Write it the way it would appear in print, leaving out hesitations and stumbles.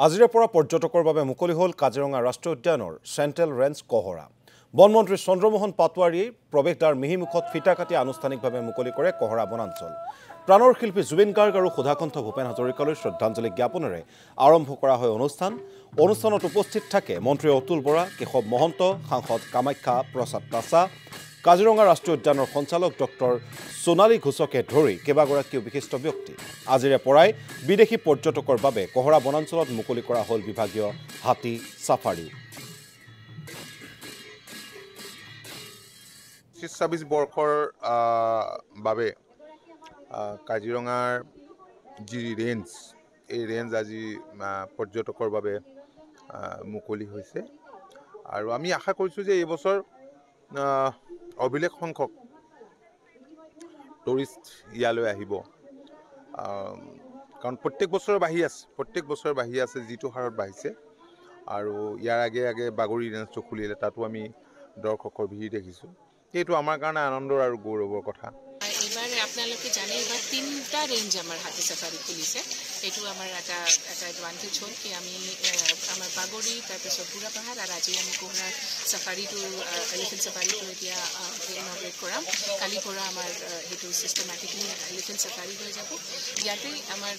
আজিৰে পৰা পৰ্যটকৰ বাবে মুকলি হ'ল কাজিৰঙা ৰাষ্ট্ৰীয় উদ্যানৰ চেণ্ট্ৰেল ৰেঞ্জ কহৰা। বনমন্ত্ৰী চন্দ্ৰমোহন পাটোৱাৰীয়ে প্ৰৱেশদ্বাৰ মিহিমুখত ফিটা কাটি আনুষ্ঠানিকভাৱে মুকলি কৰে কহৰা বনাঞ্চল। প্ৰাণৰ শিল্পী জুবিন গাৰ্গ আৰু সুধাকণ্ঠ ভূপেন হাজৰিকালৈ শ্ৰদ্ধাঞ্জলি জ্ঞাপনেৰে আৰম্ভ কৰা হয় অনুষ্ঠানত উপস্থিত থাকে মন্ত্ৰী অতুল বৰা, কেশৱ মহন্ত, সাংসদ কামাখ্যা প্ৰসাদ তাছা, কাজিৰঙা ৰাষ্ট্ৰীয় উদ্যানৰ সঞ্চালক ডক্টৰ সোণালী ঘোষকে ধৰি কেইবাগৰাকীও বিশিষ্ট ব্যক্তি। আজিৰে পৰাই বিদেশী পৰ্যটকৰ বাবে কহৰা বনাঞ্চলত মুকলি কৰা হ'ল বিভাগীয় হাতী ছাফাৰী। 26 বৰ্ষৰ বাবে কাজিৰঙাৰ যি ৰেঞ্জ, এই ৰেঞ্জ আজি পৰ্যটকৰ বাবে মুকলি হৈছে আৰু আমি আশা কৰিছোঁ যে এই বছৰ অভিলেখ সংখ্যক টুৰিষ্ট ইয়ালৈ আহিব, কাৰণ প্ৰত্যেক বছৰে বাঢ়ি আছে যিটো হাৰত বাঢ়িছে। আৰু ইয়াৰ আগে বাগৰি ৰেঞ্জটো খুলিলে, তাতো আমি দৰ্শকৰ ভিৰ দেখিছোঁ। এইটো আমাৰ কাৰণে আনন্দৰ আৰু গৌৰৱৰ কথা। এইবাৰ আপোনালোকে জানে এইবাৰ 3টা ৰেঞ্জ আমাৰ হাতী চাফাৰী খুলিছে। এইটো আমাৰ এটা এডভান্টেজ হ'ল কি আমি আমাৰ বাগৰি, তাৰপিছত বুঢ়া পাহাৰ আৰু আজি আমি কহৰা চাফাৰীটো এলিফেণ্ট চাফাৰীটো এতিয়া ইনগ্ৰেট কৰাম। কালিৰ পৰা আমাৰ সেইটো ছিষ্টেমেটিকলি এলিফেণ্ট চাফাৰী হৈ যাব। ইয়াতে আমাৰ